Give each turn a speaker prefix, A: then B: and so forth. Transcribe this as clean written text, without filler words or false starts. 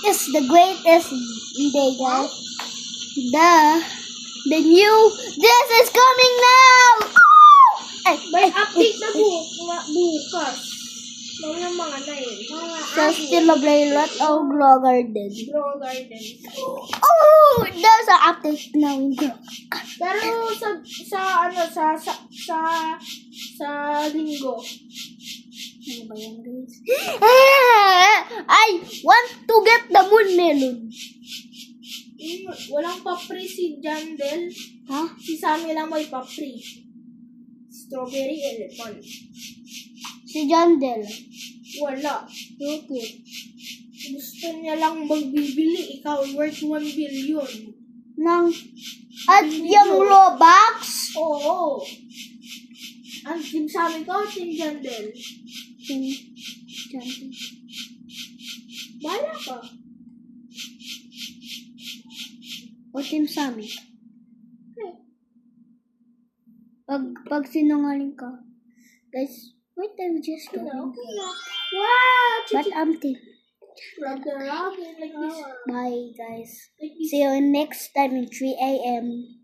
A: It's the greatest day, guys. The new. This is coming now.
B: May update na bukas. Mga na yun.
A: So still a lot of Grow Garden.
B: Grow Garden.
A: Oh, there's an update now in Grow.
B: Pero sa linggo.
A: Ano ba yan, guys? I want to get the moon melon.
B: Walang papri si Jandel.
A: Ha?
B: Si Sammy lang may papri. Strawberry elephant.
A: Si Jandel.
B: Wala.
A: Okay.
B: Gusto niya lang magbibili. Ikaw worth 1 billion.
A: At yung Robux?
B: Oo. Ang team Sammy ko, team Jandel.
A: Jandel.
B: Bahala ka.
A: O Team Sammy? Pag sinungaling ka. Guys, wait, I'm just talking.
B: Wow!
A: But I'm Team.
B: Like this.
A: Bye, guys. See you next time in 3 a.m.